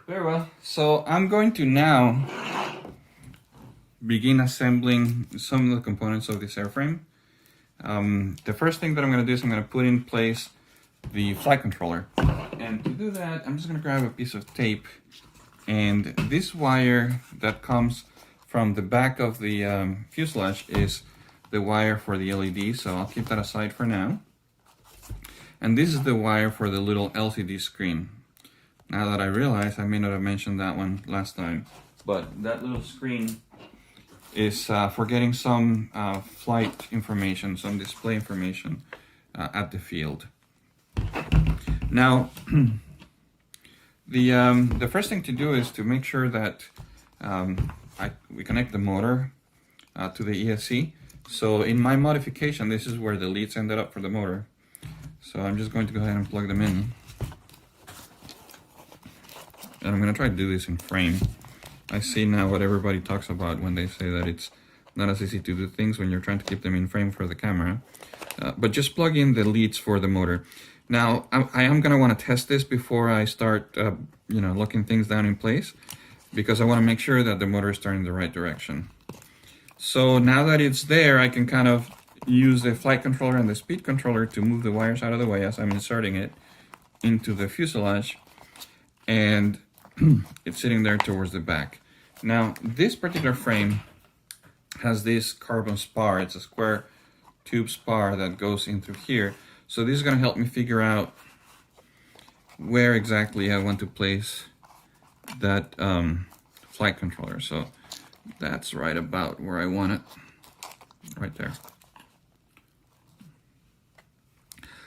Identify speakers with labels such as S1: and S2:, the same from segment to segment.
S1: Very well. So I'm going to now begin assembling some of the components of this airframe. The first thing that I'm going to do is I'm going to put in place the flight controller. And to do that, I'm just going to grab a piece of tape. And this wire that comes from the back of the fuselage is the wire for the LED, so I'll keep that aside for now. And this is the wire for the little LCD screen. Now that I realize, I may not have mentioned that one last time, but that little screen is for getting some flight information, some display information at the field. Now, the first thing to do is to make sure that we connect the motor to the ESC. So in my modification, this is where the leads ended up for the motor. So I'm just going to go ahead and plug them in. And I'm going to try to do this in frame. I see now what everybody talks about when they say that it's not as easy to do things when you're trying to keep them in frame for the camera. But just plug in the leads for the motor. Now, I am going to want to test this before I start, locking things down in place, because I want to make sure that the motor is turning the right direction. So now that it's there, I can kind of use the flight controller and the speed controller to move the wires out of the way as I'm inserting it into the fuselage, and it's sitting there towards the back. Now, this particular frame has this carbon spar. It's a square tube spar that goes in through here. So this is going to help me figure out where exactly I want to place that flight controller. So that's right about where I want it, right there.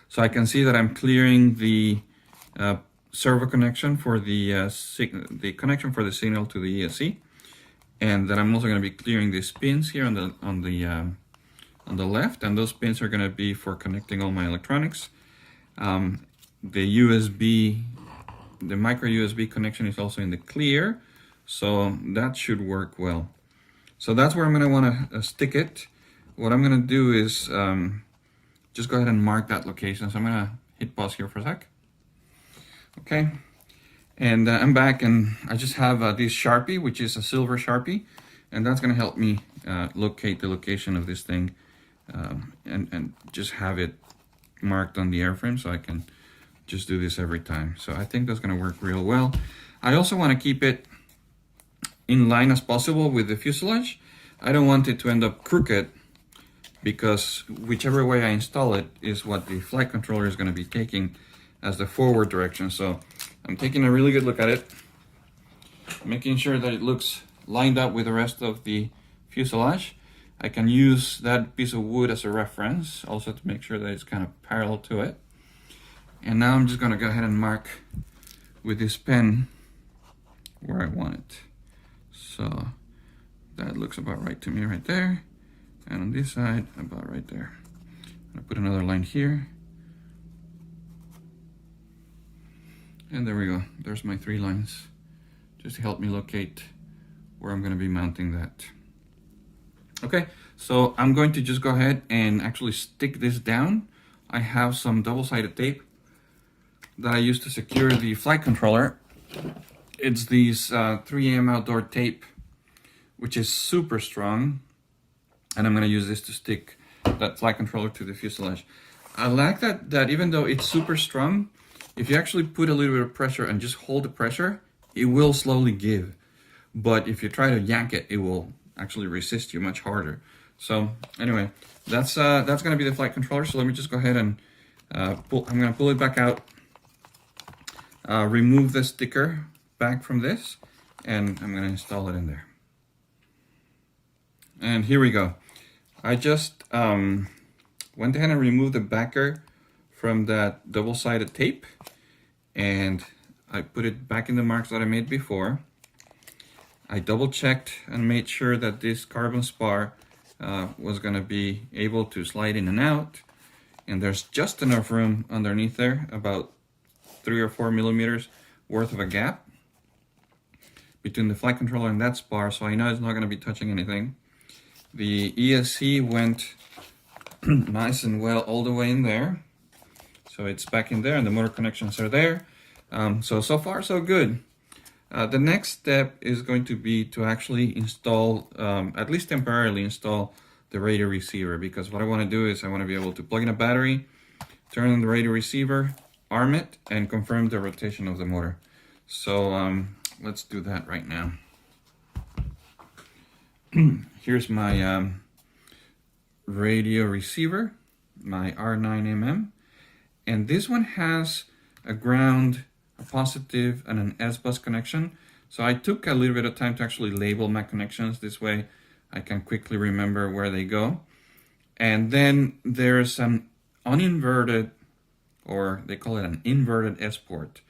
S1: So I can see that I'm clearing the servo connection for the connection for the signal to the ESC, and then I'm also going to be clearing these pins here on the left, and those pins are going to be for connecting all my electronics. The USB, the micro USB connection is also in the clear, so that should work well. So that's where I'm going to want to stick it. What I'm going to do is just go ahead and mark that location. So I'm going to hit pause here for a sec. Okay, and I'm back, and I just have this Sharpie, which is a silver Sharpie, and that's going to help me locate the location of this thing and just have it marked on the airframe, so I can just do this every time. So I think that's going to work real well. I also want to keep it in line as possible with the fuselage. I don't want it to end up crooked, because whichever way I install it is what the flight controller is going to be taking as the forward direction. So I'm taking a really good look at it, making sure that it looks lined up with the rest of the fuselage. I can use that piece of wood as a reference also to make sure that it's kind of parallel to it. And now I'm just going to go ahead and mark with this pen where I want it. So that looks about right to me right there. And on this side, about right there. I'm going to put another line here. And there we go. There's my 3 lines, just to help me locate where I'm going to be mounting that. Okay, so I'm going to just go ahead and actually stick this down. I have some double-sided tape that I use to secure the flight controller. It's these 3M outdoor tape, which is super strong. And I'm going to use this to stick that flight controller to the fuselage. I like that even though it's super strong, if you actually put a little bit of pressure and just hold the pressure, it will slowly give. But if you try to yank it, it will actually resist you much harder. So anyway, that's going to be the flight controller. So let me just go ahead and I'm going to pull it back out, remove the sticker back from this, and I'm going to install it in there. And here we go. I just went ahead and removed the backer from that double-sided tape, and I put it back in the marks that I made before. I double-checked and made sure that this carbon spar was going to be able to slide in and out, and there's just enough room underneath there, about 3 or 4 millimeters worth of a gap between the flight controller and that spar, so I know it's not going to be touching anything. The ESC went nice and well all the way in there. So it's back in there, and the motor connections are there. So far so good. The next step is going to be to actually install, at least temporarily install the radio receiver, because what I want to do is I want to be able to plug in a battery, turn on the radio receiver, arm it, and confirm the rotation of the motor. So let's do that right now. Here's my radio receiver, my R9mm, and this one has a ground, a positive, and an S-bus connection. So I took a little bit of time to actually label my connections. This way I can quickly remember where they go. And then there's an uninverted, or they call it an inverted S-port.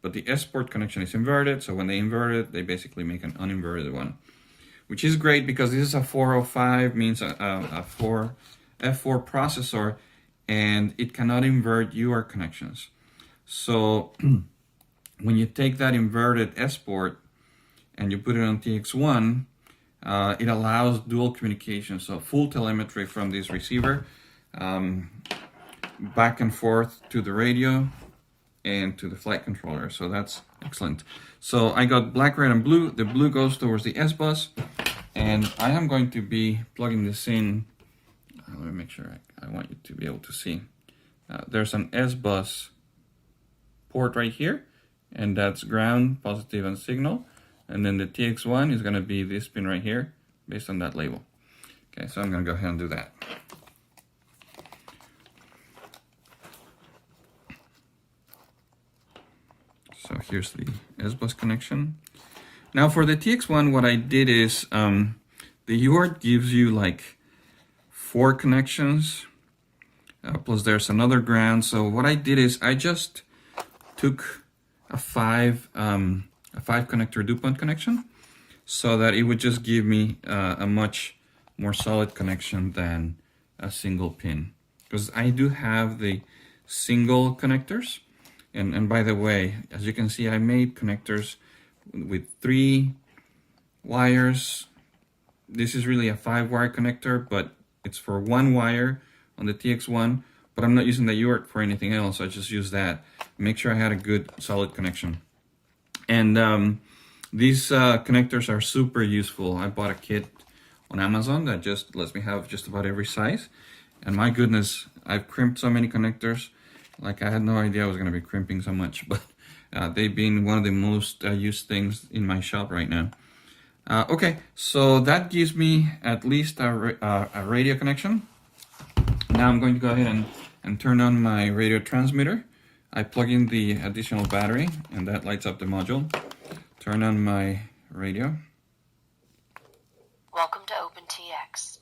S1: But the S-port connection is inverted, so when they invert it, they basically make an uninverted one. Which is great because this is a 405, means a F4 processor, and it cannot invert your connections. So when you take that inverted S-port and you put it on TX1, it allows dual communication, so full telemetry from this receiver, back and forth to the radio and to the flight controller. So that's excellent. So I got black, red, and blue. The blue goes towards the S-bus, and I am going to be plugging this in. Let me make sure I want you to be able to see. There's an S-bus port right here, and that's ground, positive, and signal. And then the TX1 is going to be this pin right here, based on that label. Okay, so I'm going to go ahead and do that. So here's the S-bus connection. Now for the TX1, what I did is, the UART gives you like 4 connections, plus there's another ground. So what I did is I just took a 5 connector DuPont connection, so that it would just give me a much more solid connection than a single pin. Because I do have the single connectors. And by the way, as you can see, I made connectors with 3 wires. This is really a 5-wire connector, but it's for 1 wire on the TX1, but I'm not using the UART for anything else. I just use that. Make sure I had a good solid connection. And these connectors are super useful. I bought a kit on Amazon that just lets me have just about every size. And my goodness, I've crimped so many connectors. Like, I had no idea I was going to be crimping so much, but they've been one of the most used things in my shop right now. Okay, so that gives me at least a radio connection. Now I'm going to go ahead and turn on my radio transmitter. I plug in the additional battery, and that lights up the module. Turn on my radio.
S2: Welcome to OpenTX.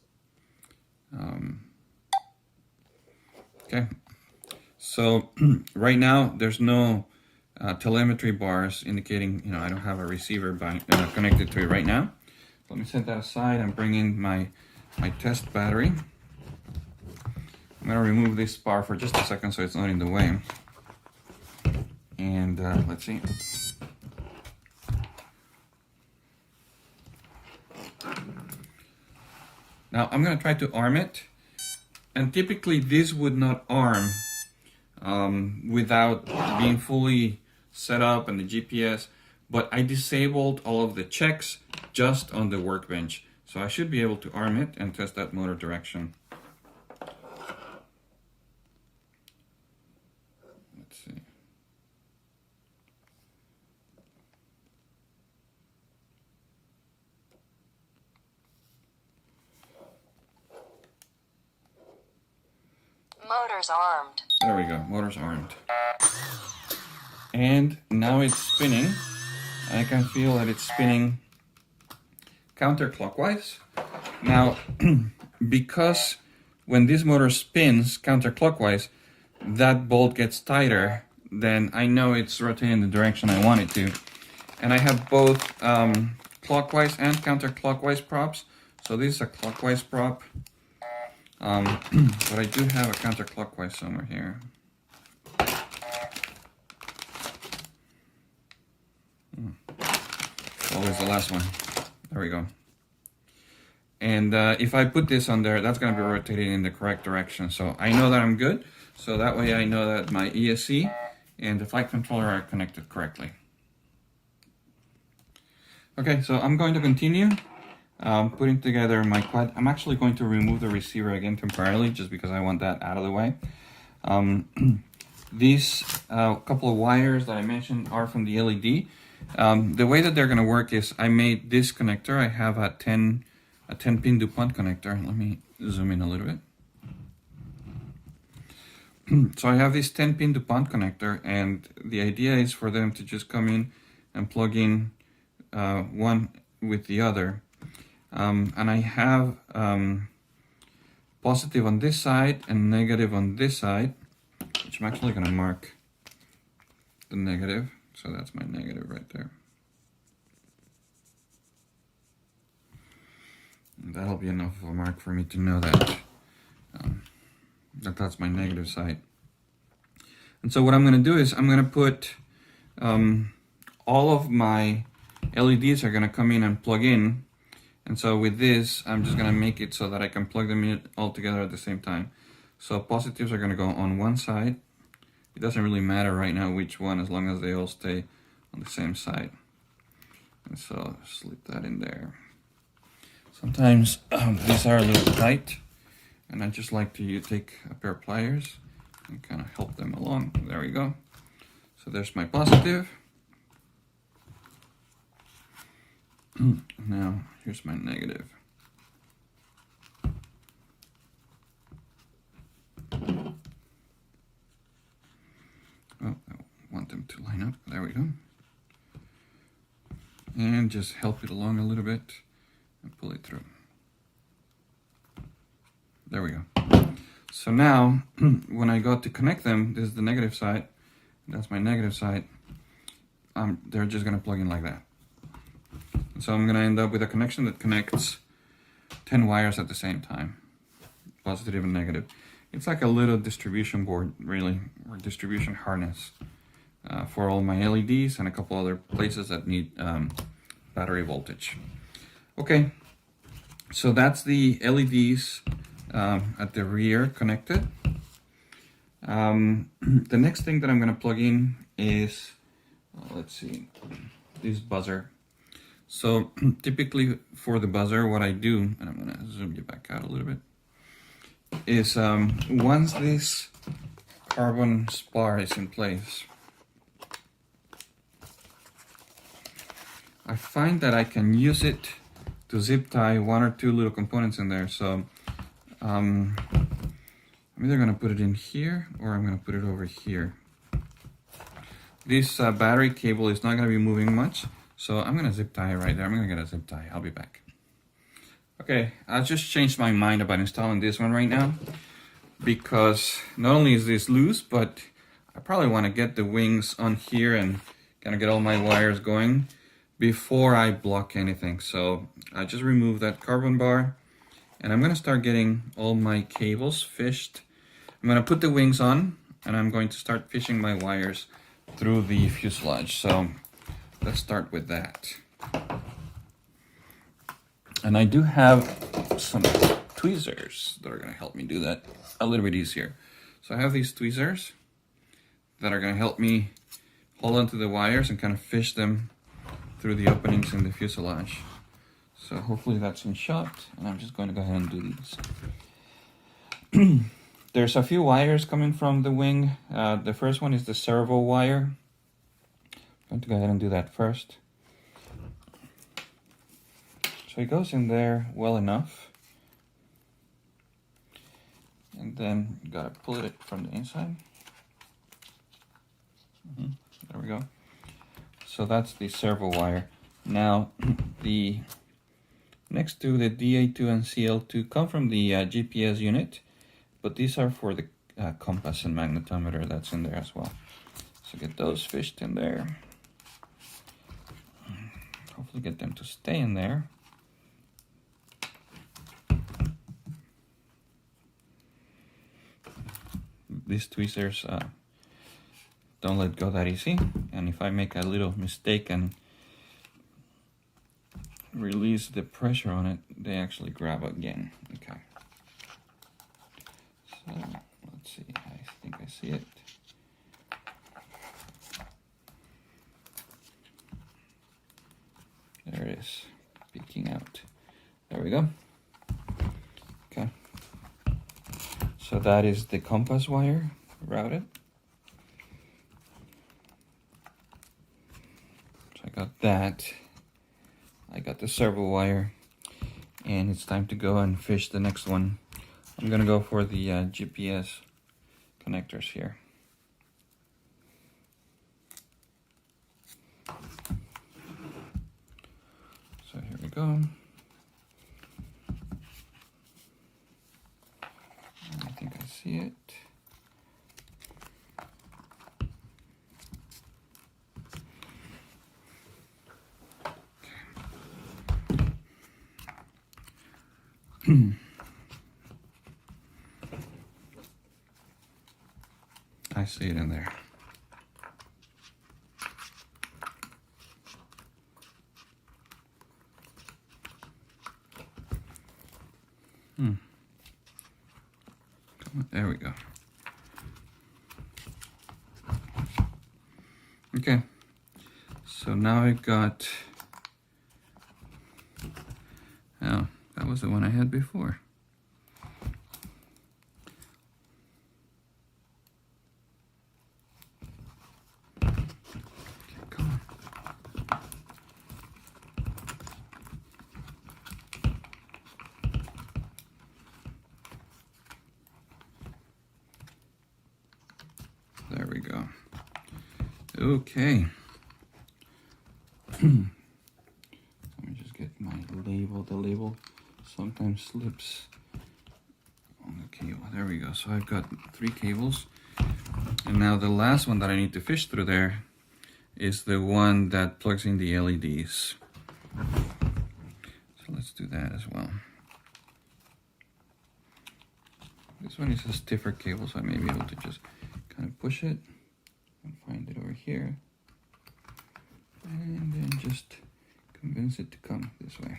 S1: Okay. So right now there's no telemetry bars indicating, I don't have a receiver connected to it right now. Let me set that aside and bring in my test battery. I'm going to remove this bar for just a second so it's not in the way. And let's see. Now I'm going to try to arm it. And typically this would not arm without being fully set up and the GPS, but I disabled all of the checks just on the workbench. So I should be able to arm it and test that motor direction. Let's see.
S2: Motor's armed.
S1: There we go, motor's armed. And now it's spinning. I can feel that it's spinning counterclockwise. Now, because when this motor spins counterclockwise, that bolt gets tighter, then I know it's rotating in the direction I want it to. And I have both clockwise and counterclockwise props. So this is a clockwise prop. But I do have a counterclockwise somewhere here. Always the last one. There we go. And if I put this on there, that's going to be rotating in the correct direction. So I know that I'm good. So that way I know that my ESC and the flight controller are connected correctly. Okay, so I'm going to continue putting together my quad. I'm actually going to remove the receiver again temporarily just because I want that out of the way. These couple of wires that I mentioned are from the LED. The way that they're going to work is I made this connector. I have a 10 pin DuPont connector. Let me zoom in a little bit. So I have this 10 pin DuPont connector, and the idea is for them to just come in and plug in one with the other. And I have positive on this side and negative on this side, which I'm actually going to mark the negative. So that's my negative right there. And that'll be enough of a mark for me to know that that's my negative side. And so what I'm going to do is I'm going to put all of my LEDs are going to come in and plug in. And so with this, I'm just going to make it so that I can plug them in all together at the same time. So positives are going to go on one side. It doesn't really matter right now which one, as long as they all stay on the same side. And so slip that in there. Sometimes these are a little tight, and I just like to take a pair of pliers and kind of help them along. There we go. So there's my positive. Now here's my negative. Oh, I want them to line up. There we go. And just help it along a little bit and pull it through. There we go. So now, when I go to connect them, this is the negative side. That's my negative side. They're just going to plug in like that. So I'm going to end up with a connection that connects 10 wires at the same time, positive and negative. It's like a little distribution board, really, or distribution harness for all my LEDs and a couple other places that need battery voltage. Okay, so that's the LEDs at the rear connected. The next thing that I'm going to plug in is, let's see, this buzzer. So typically for the buzzer, what I do, and I'm going to zoom you back out a little bit, is once this carbon spar is in place, I find that I can use it to zip tie one or two little components in there. So I'm either going to put it in here or I'm going to put it over here. This battery cable is not going to be moving much, so I'm going to zip tie it right there. I'm going to get a zip tie. I'll be back. Okay, I just changed my mind about installing this one right now, because not only is this loose, but I probably want to get the wings on here and kind of get all my wires going before I block anything. So I just removed that carbon bar, and I'm going to start getting all my cables fished. I'm going to put the wings on, and I'm going to start fishing my wires through the fuselage. So let's start with that. And I do have some tweezers that are going to help me do that a little bit easier. So I have these tweezers that are going to help me hold onto the wires and kind of fish them through the openings in the fuselage. So hopefully that's in shot, and I'm just going to go ahead and do these. There's a few wires coming from the wing. The first one is the servo wire. I'm going to go ahead and do that first. So it goes in there well enough. And then you gotta pull it from the inside. There we go. So that's the servo wire. Now, the next two, the DA2 and CL2, come from the GPS unit, but these are for the compass and magnetometer that's in there as well. So get those fished in there. Hopefully get them to stay in there. These tweezers don't let go that easy, and if I make a little mistake and release the pressure on it, they actually grab again. Okay, so let's see, I think I see it. There it it is, peeking out. There we go. Okay. So that is the compass wire routed. So I got that. I got the servo wire, and it's time to go and fish the next one. I'm gonna go for the GPS connectors here. So here we go. I think I see it. I see it in there. There we go. Okay, so now I got, oh, that was the one I had before. Okay, come on. There we go. Okay. Let me just get my label. The label sometimes slips on the cable. There we go. So I've got 3 cables. And now the last one that I need to fish through there is the one that plugs in the LEDs. So let's do that as well. This one is a stiffer cable, so I may be able to just kind of push it and find it over here. And then just convince it to come this way.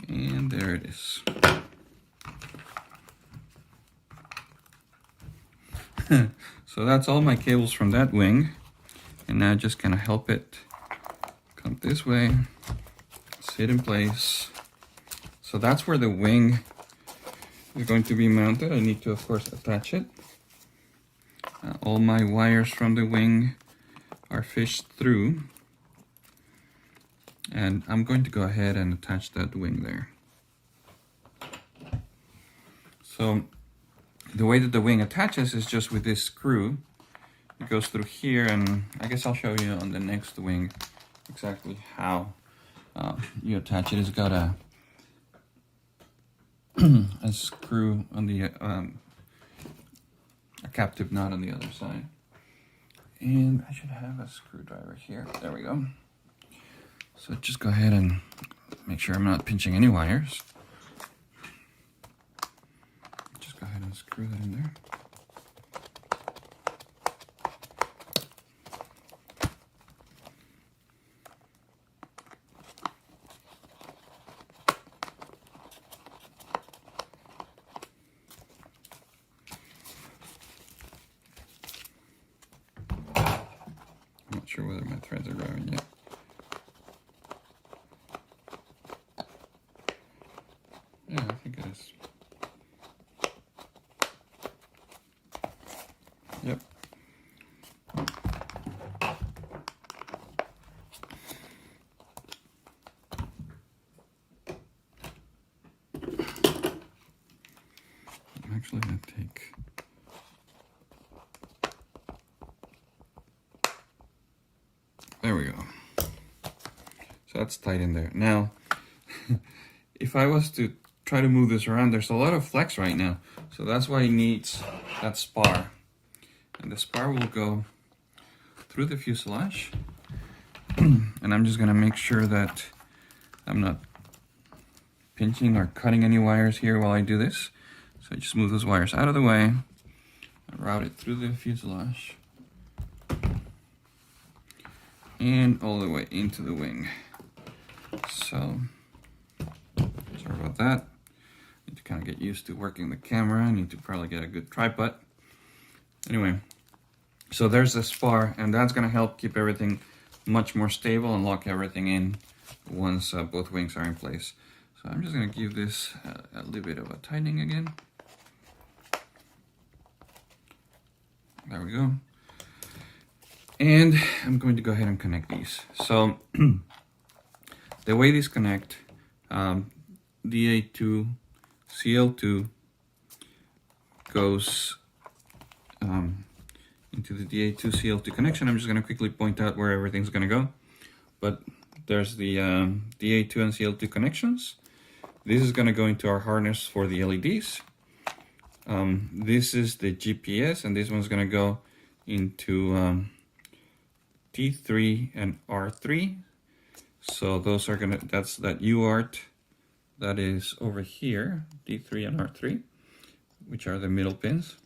S1: And there it is. So that's all my cables from that wing. And now just kind of help it come this way, sit in place. So that's where the wing is going to be mounted. I need to, of course, attach it. All my wires from the wing are fished through. And I'm going to go ahead and attach that wing there. So the way that the wing attaches is just with this screw. It goes through here, and I guess I'll show you on the next wing exactly how you attach it. It's got a a screw on the a captive knot on the other side, and I should have a screwdriver here. There we go. So just go ahead and make sure I'm not pinching any wires. Just go ahead and screw that in there. I'm not sure whether my threads are grabbing yet. Yeah, I think it is. Yep. I'm actually going to take there we go. So that's tight in there. Now, if I was to try to move this around, there's a lot of flex right now. So that's why it needs that spar. And the spar will go through the fuselage. And I'm just gonna make sure that I'm not pinching or cutting any wires here while I do this. So I just move those wires out of the way and route it through the fuselage and all the way into the wing. So, sorry about that. Need to kind of get used to working the camera. I need to probably get a good tripod. Anyway, so there's the spar, and that's going to help keep everything much more stable and lock everything in once both wings are in place. So I'm just going to give this a little bit of a tightening again. There we go. And I'm going to go ahead and connect these. So the way these connect, DA2, CL2 goes into the DA2, CL2 connection. I'm just going to quickly point out where everything's going to go. But there's the DA2 and CL2 connections. This is going to go into our harness for the LEDs. This is the GPS, and this one's going to go into T3 and R3. So those are going to, that's that UART that is over here, D3 and R3, which are the middle pins.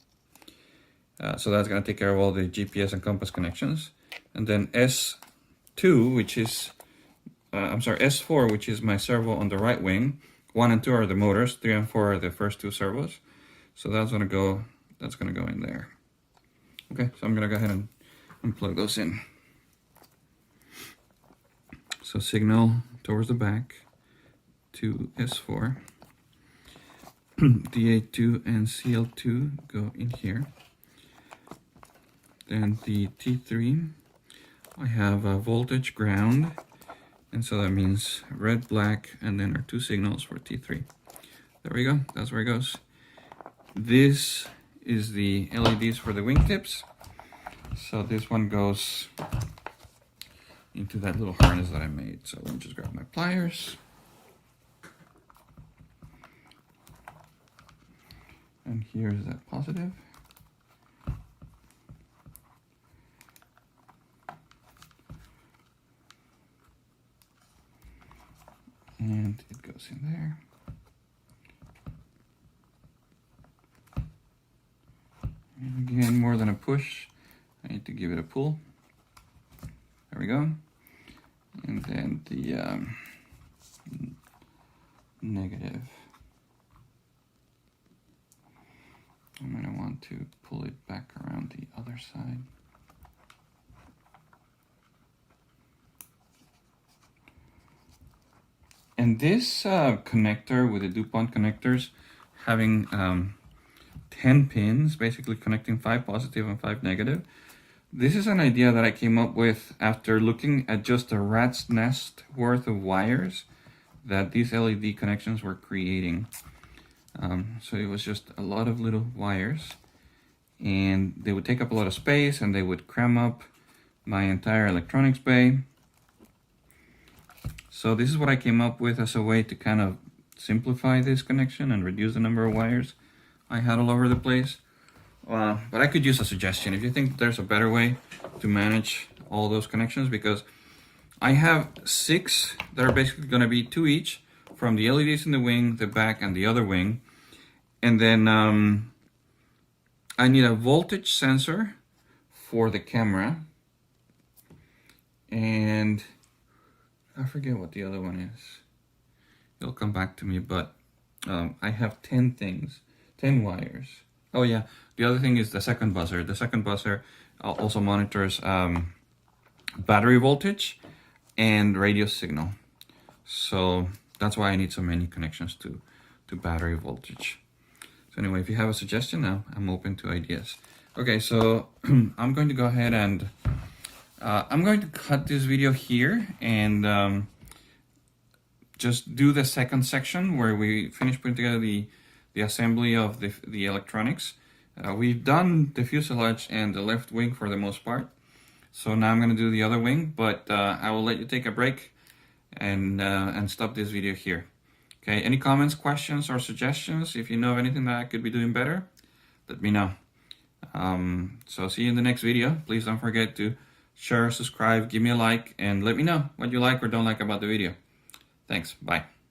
S1: So that's going to take care of all the GPS and compass connections. And then S2, which is, S4, which is my servo on the right wing. 1 and 2 are the motors, 3 and 4 are the first two servos. So that's going to go in there. Okay, so I'm going to go ahead and plug those in. So signal towards the back to S4. DA2 and CL2 go in here. Then the T3, I have a voltage ground, and so that means red, black, and then our two signals for T3. There we go, that's where it goes. This is the LEDs for the wingtips. So this one goes into that little harness that I made. So let me just grab my pliers. And here's that positive. And it goes in there. And again, more than a push, I need to give it a pull. There we go. And then the negative. I'm going to want to pull it back around the other side. And this connector with the DuPont connectors, having 10 pins, basically connecting 5 positive and 5 negative. This is an idea that I came up with after looking at just a rat's nest worth of wires that these LED connections were creating. So it was just a lot of little wires, and they would take up a lot of space, and they would cram up my entire electronics bay. So this is what I came up with as a way to kind of simplify this connection and reduce the number of wires I had all over the place. But I could use a suggestion if you think there's a better way to manage all those connections, because I have 6 that are basically going to be 2 each from the LEDs in the wing, the back, and the other wing. And then I need a voltage sensor for the camera. And I forget what the other one is. It'll come back to me, but I have 10 things, 10 wires. Oh yeah, the other thing is the second buzzer. The second buzzer also monitors battery voltage and radio signal. So that's why I need so many connections to battery voltage. So anyway, if you have a suggestion now, I'm open to ideas. Okay, so I'm going to go ahead and I'm going to cut this video here and just do the second section where we finish putting together the assembly of the electronics. We've done the fuselage and the left wing for the most part. So now I'm going to do the other wing, but I will let you take a break and stop this video here. Okay, any comments, questions, or suggestions? If you know of anything that I could be doing better, let me know. So see you in the next video. Please don't forget to share, subscribe, give me a like, and let me know what you like or don't like about the video. Thanks, bye.